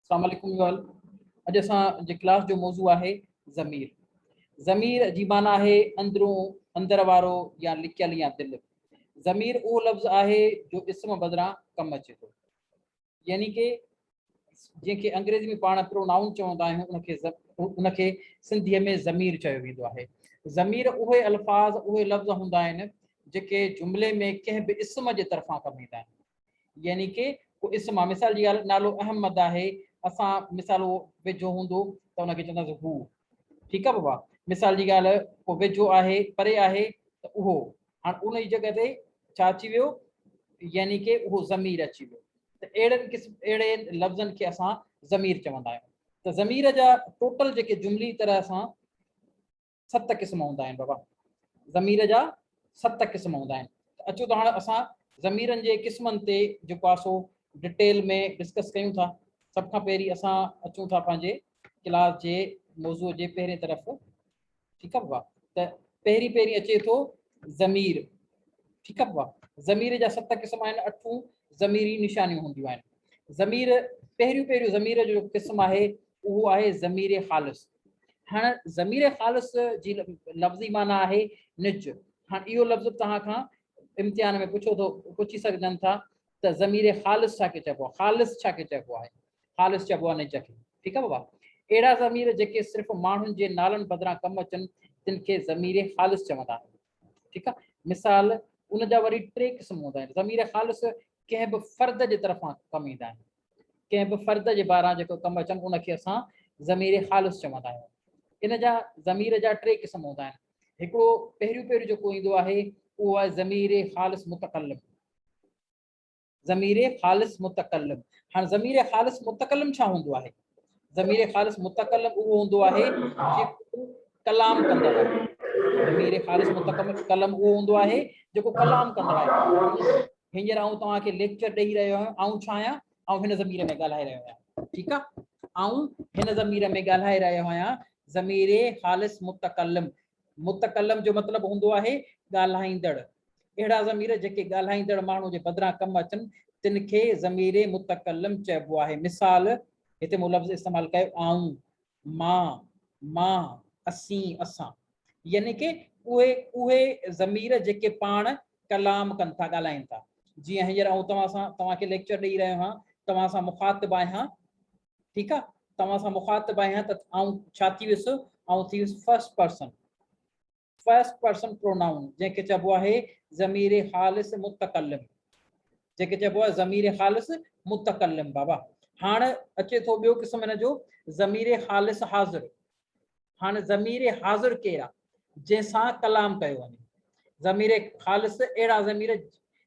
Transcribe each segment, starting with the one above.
अस्सलाम वालेकुम वाल। अॼु असां जे क्लास जो मौज़ू आहे ज़मीर। ज़मीर जी माना आहे अंदरूं, अंदर वारो या लिकियल या दिल। ज़मीर उहो लफ़्ज़ आहे जो इस्म बदिरां कमु अचे थो, यानी कि जंहिंखे अंग्रेज़ी में पाण प्रोनाउन चवंदा आहियूं उनखे सिंधीअ में ज़मीर चयो वेंदो आहे। ज़मीर उहे अल्फाज़, उहे लफ़्ज़ हूंदा आहिनि जेके जुमिले में कंहिं बि इस्म जे तरफ़ां कमु ईंदा आहिनि, यानी कि को इस्म आहे। मिसाल जी ॻाल्हि, नालो अहमद आहे, असां मिसाल उहो वेझो हूंदो त उनखे चवंदासीं हू, ठीकु आहे बाबा। मिसाल जी ॻाल्हि, को वेझो आहे, परे आहे त उहो, हाणे उन जी जॻह ते छा अची वियो, यानी कि उहो ज़मीर अची वियो। त अहिड़े लफ़्ज़नि खे असां ज़मीर चवंदा आहियूं। त ज़मीर जा टोटल जेके जुमिली तरह सां 7 क़िस्म हूंदा आहिनि बाबा। ज़मीर जा 7 क़िस्म हूंदा आहिनि। अचो त हाणे असां ज़मीरनि जे क़िस्मनि ते जेको आहे सो डिटेल में डिस्कस कयूं था। सभ खां पहिरीं असां अचूं था पंहिंजे क्लास जे मौज़ूअ जे पहिरें तरफ़, ठीकु आहे बाबा। त पहिरीं अचे थो ज़मीर, ठीकु आहे बाबा। ज़मीर जा 7 क़िस्म आहिनि, 8 ज़मीरी निशानियूं हूंदियूं आहिनि। ज़मीर पहिरियों ज़मीर जो क़िस्म आहे उहो आहे ज़मीर ख़ालिस। हाणे ज़मीर ख़ालिस जी लफ़्ज़ी माना आहे निज। हाणे इहो लफ़्ज़ तव्हां खां इम्तिहान में पुछी सघजनि था त ज़मीर ख़ालिस छा खे चइबो आहे, ख़ालिस छा खे चइबो आहे। ख़ालिस चइबो आहे निज खे, ठीकु आहे बाबा। अहिड़ा ज़मीर जेके सिर्फ़ु माण्हुनि जे नालनि बदिरां कमु अचनि तिन खे ज़मीर ख़ालिस चवंदा आहिनि, ठीकु आहे। मिसाल उन जा वरी 3 क़िस्म हूंदा आहिनि। ज़मीर ख़ालिस कंहिं बि फ़र्द जे तरफ़ां कमु ईंदा आहिनि, कंहिं बि फ़र्द जे बारां जेको कमु अचनि उनखे असां ज़मीर ख़ालिस चवंदा आहियूं। इन जा ज़मीर जा 3 क़िस्म हूंदा आहिनि। हिकिड़ो पहिरियों जेको ईंदो आहे उहो आहे ज़मीर ख़ालिस मुतकल्लिम। ज़मीर ख़ालिस मुतकल्लिम। हाणे ज़मीर ख़ालिस मुतकल्लिम छा हूंदो आहे? ज़मीर ख़ालिस मुतकल्लिम उहो हूंदो आहे जेको कलाम कंदड़ आहे। ज़मीर ख़ालिस मुतकल्लिम उहो हूंदो आहे जेको कलाम कंदड़ आहे। हींअर आऊं तव्हांखे लेक्चर ॾेई रहियो आहियां, आऊं छा आहियां, आऊं हिन ज़मीर में ॻाल्हाए रहियो आहियां, ठीकु आहे। आऊं हिन ज़मीर में ॻाल्हाए रहियो आहियां, ज़मीर ख़ालिस मुतकल्लिम। मुतकल्लिम जो मतिलबु हूंदो आहे ॻाल्हाईंदड़। अहिड़ा ज़मीर जेके ॻाल्हाईंदड़ माण्हू जे बदिरां कमु अचनि तिन खे ज़मीर मुतकल्लिम चइबो आहे। मिसाल हिते मूं लफ़्ज़ इस्तेमालु कयो आऊं, मां, असीं, असां, यानी कि उहे ज़मीर जेके पाण कलाम कनि था, ॻाल्हाइनि था। जीअं हींअर आऊं तव्हांखे लेक्चर ॾेई रहियो आहियां, तव्हां सां मुख़ातिब आहियां, ठीकु आहे। तव्हां सां मुख़ातिब आहियां त आऊं छा थी वियुसि, आऊं थी वियुसि फर्स्ट पर्सन प्रोनाउन, जंहिंखे चइबो आहे ज़मीर ख़ालिस मुतकल्लिम, जेके चइबो आहे ज़मीर ख़ालिस मुतकल्लिम बाबा। हाणे अचे थो ॿियो क़िस्म हिन जो, ज़मीर ख़ालिस हाज़िर। हाणे ज़मीर हाज़िर केरु आहे? जंहिंसां कलाम कयो वञे। ज़मीर ख़ालिस अहिड़ा ज़मीर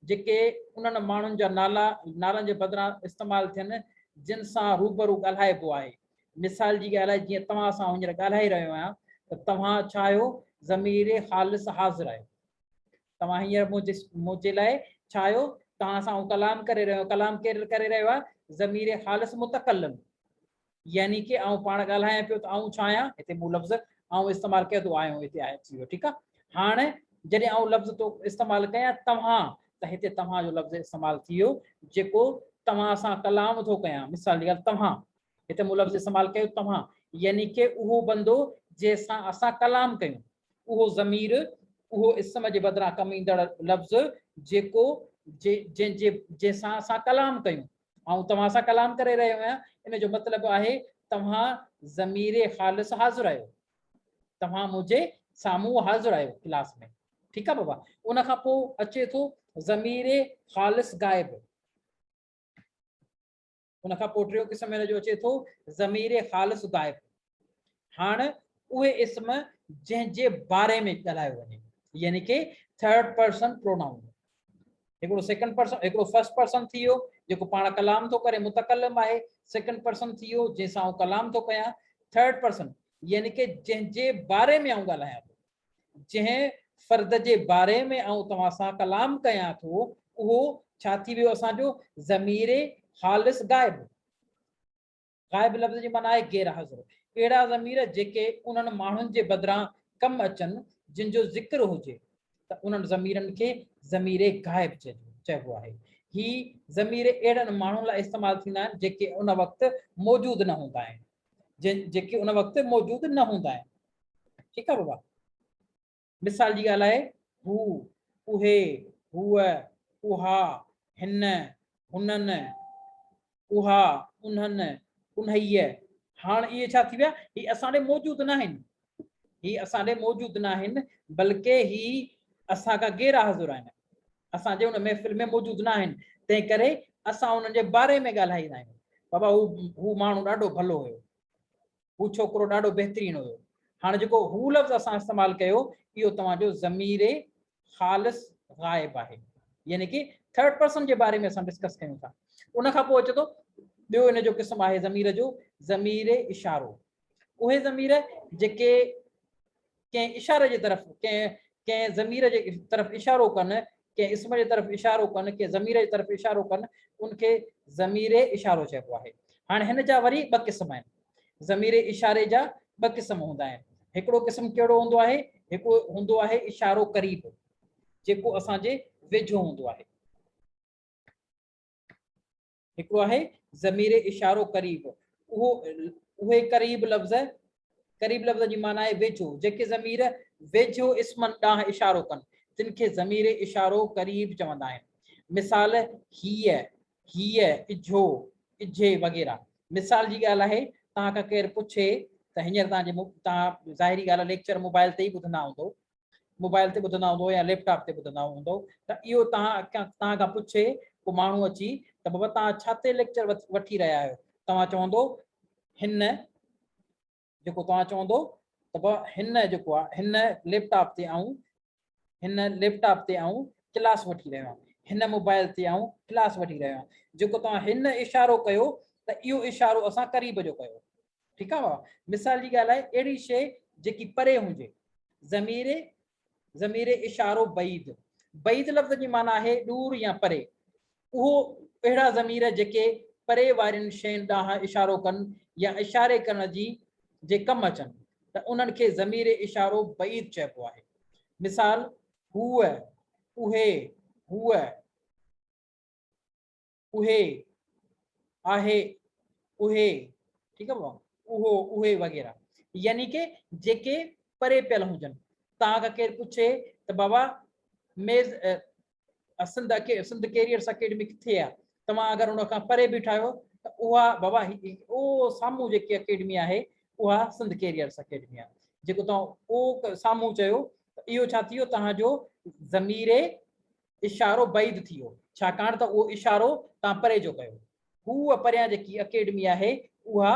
जेके उन्हनि माण्हुनि जा नालनि जे बदिरां इस्तेमालु थियनि जिन सां रूबरू ॻाल्हाइबो आहे। मिसाल जी ॻाल्हि आहे, जीअं तव्हां सां हींअर ॻाल्हाए रहियो आहियां त तव्हां छा आहियो, ज़मीर ख़ालिस हाज़िर आहियो। तव्हां हींअर मुंहिंजे लाइ छा आहियो, तव्हां सां कलाम करे रहियो। कलाम केरु करे रहियो आहे? ज़मीर ख़ालिस मुतकल्लिम, यानी कि आऊं पाण ॻाल्हायां पियो त आऊं छा आहियां, हिते मूं लफ़्ज़ आऊं इस्तेमालु कयो थो, आहियो हिते आहे अची वियो, ठीकु आहे। हाणे जॾहिं आऊं लफ़्ज़ तो इस्तेमालु कयां तव्हां, त हिते तव्हां जो लफ़्ज़ इस्तेमालु थी वियो जेको तव्हां सां कलाम थो कयां। मिसाल जी ॻाल्हि, तव्हां, हिते मूं लफ़्ज़ इस्तेमालु कयो तव्हां, यानी कि उहो बंदो जंहिंसां असां कलाम कयूं, उहो ज़मीर, उहो इस्म जे बदिरां कमु ईंदड़ लफ़्ज़ जेको जंहिंसां असां कलाम कयूं। ऐं तव्हां सां कलाम करे रहियो आहियां, इन जो मतिलबु आहे तव्हां ज़मीर ख़ालिस हाज़िर आहियो, तव्हां मुंहिंजे साम्हूं हाज़िर आहियो क्लास में, ठीकु आहे बाबा। उन खां पोइ अचे थो ज़मीर ख़ालिस गाइब। उन खां पोइ टियों क़िस्म हिन जो अचे थो ज़मीर ख़ालिस गाइब। हाणे उहे इस्म जंहिंजे बारे में ॻाल्हायो वञे, यानी कि 3rd पर्सन प्रोनाउन। हिकिड़ो सेकंड पर्सन, हिकिड़ो फर्स्ट पर्सन थी वियो जेको पाण कलाम थो करे, मुतकल्लिम आहे। सेकंड पर्सन थी वियो जंहिंसां आऊं कलाम थो कयां। 3rd पर्सन यानी कि जंहिंजे बारे में आऊं ॻाल्हायां थो, जंहिं फ़र्द जे बारे में आऊं तव्हां सां कलाम कयां थो, उहो छा थी वियो असांजो, ज़मीर ख़ालिस गाइब। गाइब लफ़्ज़ जी माना आहे गैर हाज़िर। अहिड़ा ज़मीर जेके उन्हनि माण्हुनि जे बदिरां कमु अचनि जिन जो ज़िक्र हुजे त उन्हनि ज़मीरनि खे ज़मीर गाइब चइबो आहे। ही ज़मीर अहिड़नि माण्हुनि लाइ इस्तेमालु थींदा आहिनि जेके उन वक़्तु मौजूदु न हूंदा आहिनि, जेके उन वक़्तु मौजूदु न हूंदा आहिनि। ठीकु आहे बाबा। मिसाल जी ॻाल्हि आहे हू, उहे, हूअ, उहा, हिन, हुननि, उहा, उन्हनि, उन्हीअ। हाणे इहे छा थी विया, ही असां ॾे मौजूदु न आहिनि, ही असां ॾे मौजूदु न आहिनि, बल्कि ही असां खां ग़ैर हाज़िर आहिनि, असांजे उन महफ़िल में मौजूदु न आहिनि। तंहिं करे असां उन्हनि जे बारे में ॻाल्हाईंदा आहियूं, बाबा हू माण्हू ॾाढो भलो हुयो, हू छोकिरो ॾाढो बहितरीनु हुयो। हाणे जेको हू लफ़्ज़ असां इस्तेमालु कयो, इहो तव्हांजो ज़मीर ख़ालिस ग़ाइब आहे, यानी कि थर्ड पर्सन जे बारे में असां डिस्कस कयूं था। उन खां पोइ अचे थो ॿियो इन जो क़िस्म आहे ज़मीर जो, ज़मीर इशारो। उहे ज़मीर जेके कंहिं इशारे जे तरफ़, कंहिं ज़मीर जे तरफ़ इशारो कनि, कंहिं इस्म जे तरफ़ इशारो कनि, कंहिं ज़मीर जे तरफ़ इशारो कनि, उनखे ज़मीर इशारो चइबो आहे। हाणे हिन जा वरी ॿ क़िस्म आहिनि, ज़मीर इशारे जा ॿ क़िस्म हूंदा आहिनि। हिकिड़ो क़िस्म कहिड़ो हूंदो आहे, हिकिड़ो हूंदो आहे इशारो क़रीब, जेको असांजे वेझो हूंदो आहे। हिकिड़ो आहे ज़मीर इशारो क़रीब, उहे क़रीब लफ़्ज़ जी माना आहे वेझो, जेके ज़मीर वेझो इस्मनि ॾांहुं इशारो कनि, जिनखे ज़मीर इशारो क़रीब चवंदा आहिनि। मिसाल हीअ, हीअ, इझो, इझे वग़ैरह। मिसाल जी ॻाल्हि आहे, तव्हां खां केरु पुछे त हींअर तव्हां ज़ाहिरी ॻाल्हि आहे लेक्चर मोबाइल ते ई ॿुधंदा हूंदो, मोबाइल ते ॿुधंदा हूंदो या लैपटॉप ते ॿुधंदा हूंदो, त इहो तव्हां खां पुछे को माण्हू अची त बाबा तव्हां छा ते लेक्चर वठी रहिया आहियो, तव्हां चवंदो हिन, जेको तव्हां चवंदो त बाबा हिन जेको आहे हिन लैपटॉप ते आऊं क्लास वठी रहियो आहियां, हिन मोबाइल ते आऊं क्लास वठी रहियो आहियां। जेको तव्हां हिन इशारो कयो त इहो इशारो असां क़रीब जो कयो। ठीकु आहे बाबा। मिसाल जी ॻाल्हि आहे अहिड़ी शइ जेकी परे हुजे, ज़मीर इशारो बईद, बईद लफ़्ज़ जी माना आहे दूर या परे। उहो अहिड़ा ज़मीर जेके परे वारियुनि शयुनि ॾांहुं इशारो कनि या इशारे करण जी जे कमु अचनि, त उन्हनि खे ज़मीर इशारो बईद चइबो आहे। मिसाल हूअ, उहे, हूअ, उहे, आहे, उहे, ठीकु आहे बाबा, उहो, उहे वग़ैरह, यानी कि जेके परे पियल हुजनि। तव्हां खां केरु पुछे त बाबा मेज़ सिंध कैरियर्स अकेडमी किथे आहे, तव्हां अगरि उन खां परे बीठा आहियो त उहा बाबा उहो साम्हूं जेकी अकेडमी आहे उहा सिंध कैरियर्स अकेडमी आहे। जेको तव्हां उहो साम्हूं चयो त इहो छा थी वियो, तव्हांजो ज़मीर इशारो बैद थी वियो, छाकाणि त उहो इशारो तव्हां परे जो कयो। हूअ परियां जेकी अकेडमी आहे उहा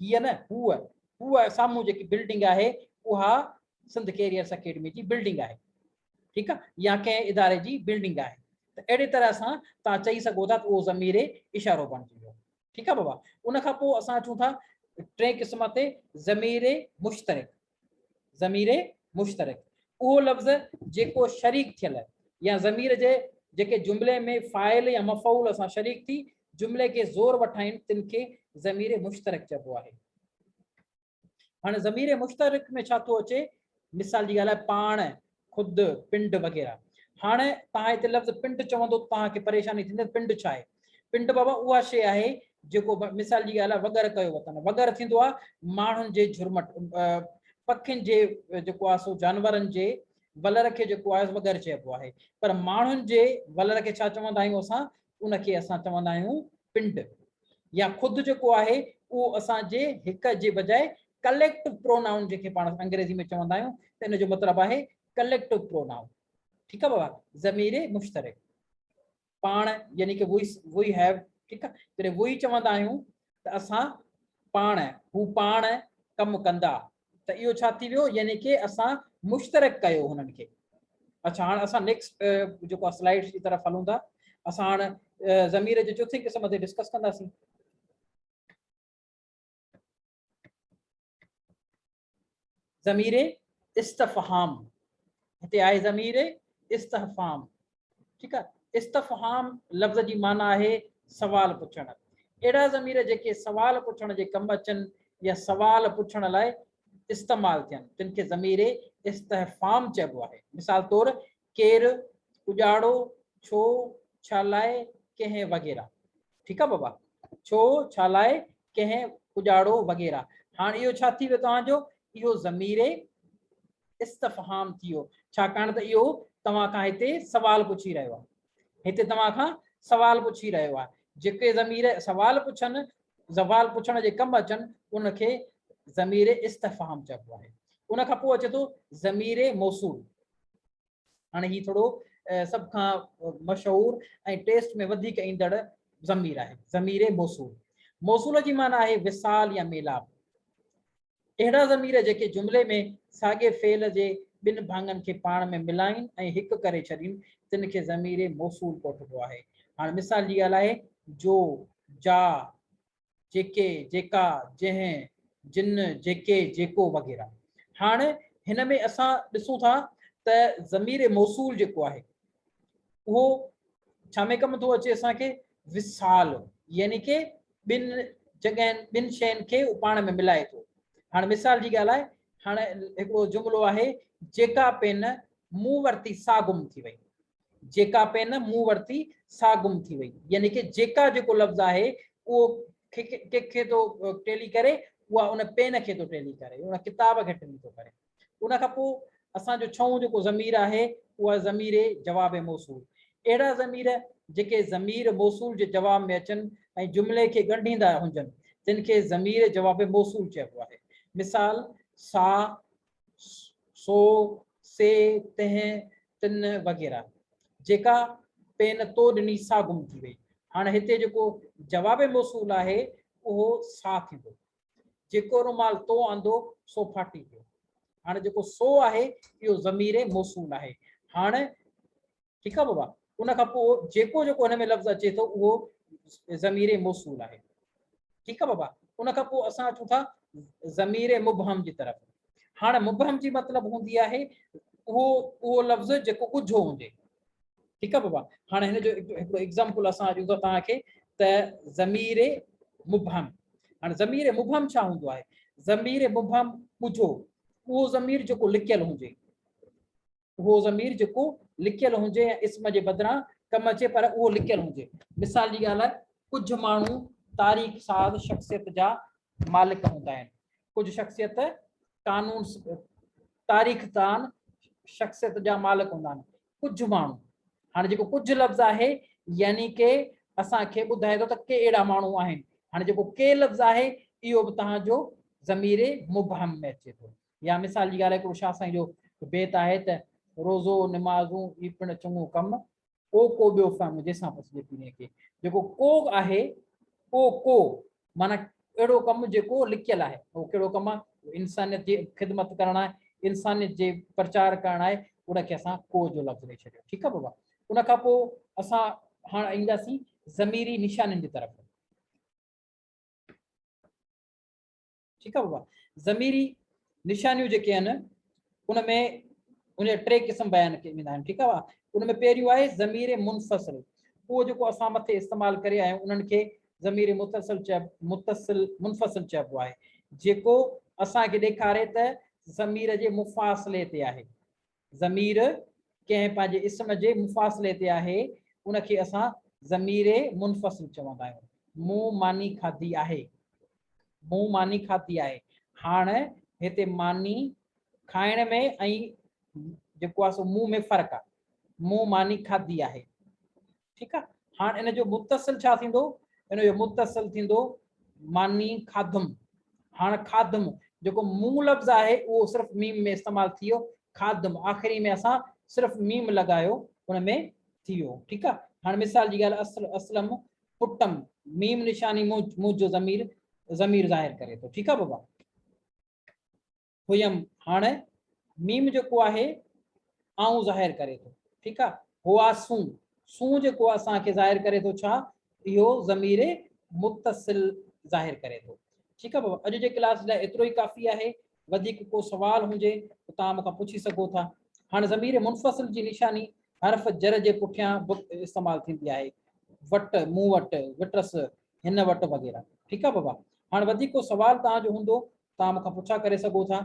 हीअ न, हूअ साम्हूं जेकी बिल्डिंग आहे उहा सिंध कैरियर्स अकेडमी जी बिल्डिंग आहे। ठीकु आहे, या कंहिं इदारे जी बिल्डिंग आहे। त अहिड़े तरह सां तव्हां चई सघो था त उहो ज़मीर इशारो बणिजी वियो। ठीकु आहे बाबा। उन खां पोइ असां अचूं था टे क़िस्म ते, ज़मीर मुश्तरिक। ज़मीर मुश्तरिक उहो लफ़्ज़ जेको शरीक थियल या ज़मीर जे जेके जुमिले में फ़ाइल या मफ़ऊल असां शरीक थी जुमिले खे ज़ोर वठाइनि, तिन खे ज़मीर मुश्तरिक चइबो आहे। हाणे ज़मीर मुश्तरिक में छा थो अचे, मिसाल जी ॻाल्हि आहे पाण, ख़ुदि, पिंड वग़ैरह। हाणे तव्हां हिते लफ़्ज़ पिंड चवंदो तव्हांखे परेशानी थींदी, पिंड छा आहे? पिंड बाबा उहा शइ आहे जेको मिसाल जी ॻाल्हि आहे वगर कयो वतन, वगर थींदो आहे माण्हुनि जे झुरमट, पखियुनि जे जेको आहे सो जानवरनि जे वलर खे जेको आहे वगर चइबो आहे। पर माण्हुनि जे वलर खे छा चवंदा आहियूं असां, उनखे असां चवंदा आहियूं पिंड। या ख़ुदि जेको आहे उहो असांजे हिक जे बजाए कलेक्टिव प्रोनाउन जेके पाण अंग्रेज़ी में चवंदा आहियूं, त इन जो मतिलबु आहे कलेक्टिव प्रोनाउन। ठीकु आहे बाबा। ज़मीर मुश्तरिक पाण यानी कि वी हैव, ठीकु आहे, जॾहिं वी चवंदा आहियूं त असां पाण, हू पाण कमु कंदा, त इहो छा थी वियो, यानी कि असां मुश्तरक कयो हुननि खे। अच्छा, हाणे असां नेक्स्ट जेको आहे स्लाइड्स जी तरफ़ हलूं था। असां हाणे ज़मीर जे चौथे क़िस्म ते डिस्कस कंदासीं। ज़मीर इस्तफ़हाम, हिते आहे ज़मीर इस्तफ़हाम। ठीकु आहे। इस्तफ़हाम लफ़्ज़ जी माना आहे सवाल पुछणु। अहिड़ा ज़मीर जेके सवाल पुछण जे कमु अचनि या सवाल पुछण लाइ इस्तेमालु थियनि, तिन खे ज़मीर इस्तफ़हाम चइबो आहे। मिसाल तौरु केरु, उजाड़ो, छो छा लाइ कंहिं वग़ैरह। ठीक है बाबा, छो छा लाइ कंहिं उजाड़ो वग़ैरह। हाँ इहो छा थी वियो तव्हांजो, इहो ज़मीरे इस्तफहाम थी वियो, छाकाणि त इहो तव्हां खां हिते सवाल पुछी रहियो आहे, हिते तव्हां खां सवाल पुछी रहियो आहे। जेके ज़मीर सवाल पुछनि, सवाल पुछण जे कमु अचनि, उनखे ज़मीरे इस्तफहाम चइबो आहे। उन खां पोइ अचे थो ज़मीरे मौसूल। हाणे ही थोरो सब खां मशहूर ऐं टेस्ट में वधीक ईंदड़ ज़मीर आहे, ज़मीरे मौसूल। मौसूल जी माना आहे विसाल या मेलाप। अहिड़ा ज़मीर जेके जुमिले में साॻे फेल जे ॿिनि भाङनि खे पाण में मिलाइनि ऐं हिकु करे छॾीनि, तिन खे ज़मीरे मौसूल कोठबो आहे। हाणे मिसाल जी ॻाल्हि आहे, जो, जा, जेके, जेका, जंहिं, जिन, जेके, जेको वग़ैरह। हाणे हिन में असां ॾिसूं था त ज़मीर मौसूल जेको आहे उहो छा में कमु थो अचे असांखे, विसाल, यानी कि ॿिनि जॻहनि ॿिनि शयुनि खे पाण में मिलाए थो। हाणे मिसाल जी ॻाल्हि आहे, हाणे हिकिड़ो जुमिलो आहे, जेका पेन मूं वरिती सा गुम थी वई। जेका पेन मूं वरिती सा गुम थी वई, यानी कि जेका जेको लफ़्ज़ आहे उहो कंहिंखे थो टेली करे, उहा उन पेन खे थो टेली करे, उन किताब खे टेली थो करे। उन खां पोइ असांजो छहों जेको ज़मीर आहे उहा ज़मीरे जवाब मौसूल। अहिड़ा ज़मीर जेके ज़मीर मौसूल जे जवाब में अचनि ऐं जुमिले खे ॻंढींदा हुजनि, तिन खे ज़मीर जवाब मौसूल चइबो आहे। मिसाल, सा, सो, से, तंहिं, तिन वग़ैरह। जेका पेन तो ॾिनी सा गुम थी वई। हाणे हिते जेको जवाब मौसूल आहे उहो सा थींदो। जेको रुमाल तो आंदो सो फाटी पियो। हाणे जेको सो आहे इहो ज़मीरे मौसूल आहे। हाणे ठीकु आहे बाबा, उन खां पोइ जेको जेको हिन में लफ़्ज़ अचे थो उहो ज़मीरे मौसूल आहे। ठीकु आहे बाबा, उन खां पोइ असां अचूं था ज़मीरे मुबहम जी तरफ़। हाणे मुबहम जी मतिलबु हूंदी आहे उहो लफ़्ज़ जेको ॻुझो हुजे। ठीकु आहे बाबा, हाणे हिन जो हिकिड़ो एग्ज़ाम्पल असां ॾियूं था तव्हांखे त ज़मीरे मुबहम। हाणे ज़मीरे मुबहम छा हूंदो आहे, ज़मीरे मुबहम ॻुझो उहो ज़मीर जेको लिकियल हुजे, उहो ज़मीर जेको लिकियल हुजे या इस्म जे बदिरां कमु अचे पर उहो लिकियल हुजे। मिसाल जी ॻाल्हि आहे, कुझु माण्हू तारीख़ साज़ शख़्सियत जा मालिक हूंदा आहिनि, कुझु शख़्सियत कानून तारीख़ दान शख़्सियत जा मालिक हूंदा आहिनि, कुझु माण्हू। हाणे जेको कुझु लफ़्ज़ आहे यानी कि असांखे ॿुधाए थो त के अहिड़ा माण्हू आहिनि। हाणे जेको के लफ़्ज़ आहे इहो बि तव्हांजो ज़मीरे मुबहम में अचे थो। या मिसाल जी ॻाल्हि आहे, हिकिड़ो शाह साईं जो बेत आहे त रोज़ो निमाज़ूं ई पिणु चङो कमु, को ॿियो फहम जंहिंसां पुछिजे पीने खे। जेको को आहे को माना अहिड़ो कमु जेको लिकियल आहे। उहो कहिड़ो कमु आहे, इंसानियत जी ख़िदमत करणु आहे, इंसानियत जे प्रचार करणु आहे, उनखे असां को जो लफ़्ज़ ॾेई छॾियो। ठीकु आहे बाबा, उन खां पोइ असां हाणे ईंदासीं ज़मीरी निशानियुनि जी तरफ़। ठीकु आहे बाबा, ज़मीरी निशानियूं जेके आहिनि उनमें उन टे क़िस्म बयान वेंदा आहिनि। ठीकु आहे, उनमें पहिरियों आहे ज़मीर मुनफ़सिल। उहो जेको असां मथे इस्तेमालु करे आहियूं उन्हनि खे ज़मीर मुनफ़सिल चइबो आहे, जेको असांखे ॾेखारे त ज़मीर जे मुफ़ासिले ते आहे। ज़मीर कंहिं पंहिंजे इस्म जे मुफ़ासिले ते आहे, उनखे असां ज़मीरे मुनफ़सिल चवंदा आहियूं। मूं मानी खाधी आहे, मूं मानी खाधी आहे। हाणे हिते मानी खाइण में ऐं जेको आहे सो मुंहुं में फ़र्क़ु आहे, मूं मानी खाधी आहे। ठीकु आहे, हाणे इन जो मुतसिल छा थींदो, इन जो मुतसिल थींदो मानी खाधुम। हाणे खाधुम जेको मूं लफ़्ज़ आहे उहो सिर्फ़ु मीम में इस्तेमालु थी वियो, खाधुम आख़िरी में असां सिर्फ़ु मीम लॻायो, उन में थी वियो। ठीकु आहे, हाणे मिसाल जी ॻाल्हि, असलम पुटम, मीम निशानी मूं जो ज़मीर ज़ाहिर करे थो। ठीकु आहे बाबा, हुयम, हाणे मीम जेको आहे आऊं ज़ाहिर करे थो। ठीकु आहे, हुआ सूं जेको असांखे ज़ाहिर करे थो छा, इहो ज़मीर मुतसिल ज़ाहिर करे थो। ठीकु आहे बाबा, अॼु जे क्लास लाइ एतिरो ई काफ़ी आहे। वधीक को सवाल हुजे त तव्हां मूंखां पुछी सघो था। हाणे ज़मीर मुनफ़सिल जी निशानी हर्फ़ जर जे पुठियां इस्तेमालु थींदी आहे, वटि, मूं वटि, विटसि, हिन वटि वग़ैरह। ठीकु आहे बाबा, हाणे वधीक को सवाल तव्हांजो हूंदो तव्हां मूंखां पुछा करे सघो था।